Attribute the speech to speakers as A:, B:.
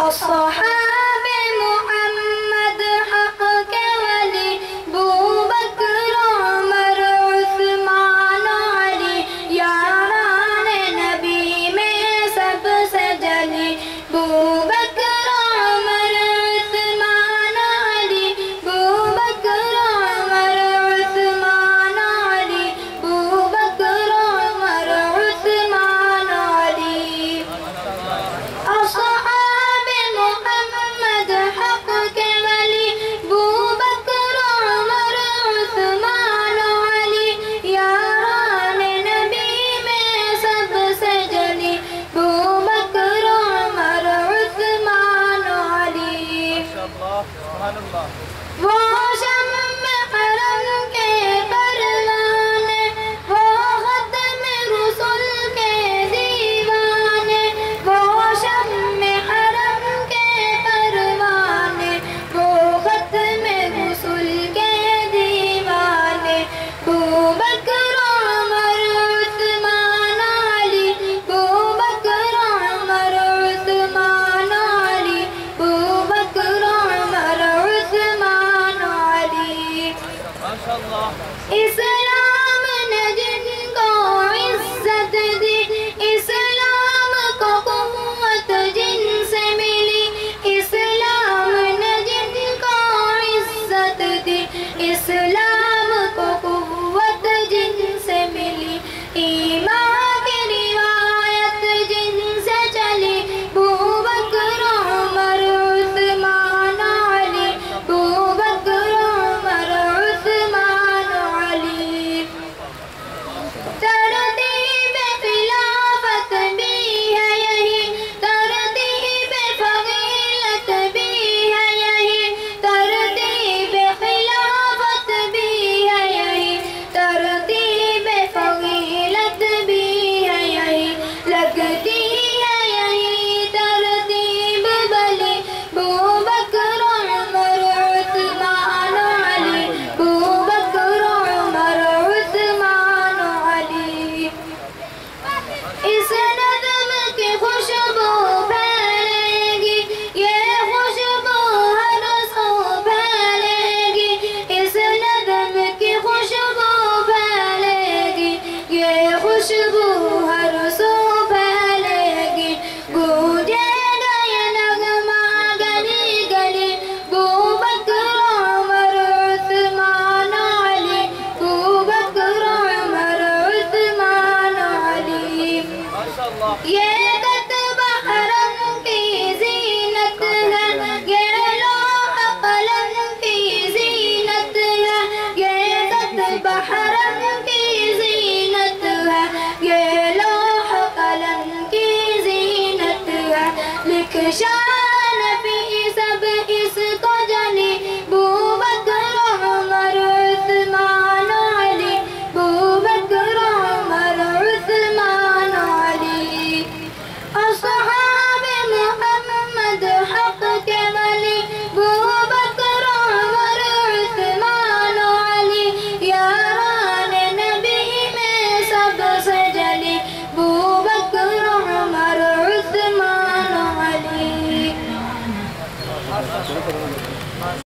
A: اصحاب محمد حق کے ولی بوبکر عمر عثمان علی یاران نبی میں سب سے جلی بوبکر عمر عثمان علی بوبکر عمر عثمان علی بوبکر عمر عثمان علی اصحاب محمد حق کے ولی بوبکر عمر عثمان علی یاران نبی میں سب سے جلی بوبکر عمر عثمان علی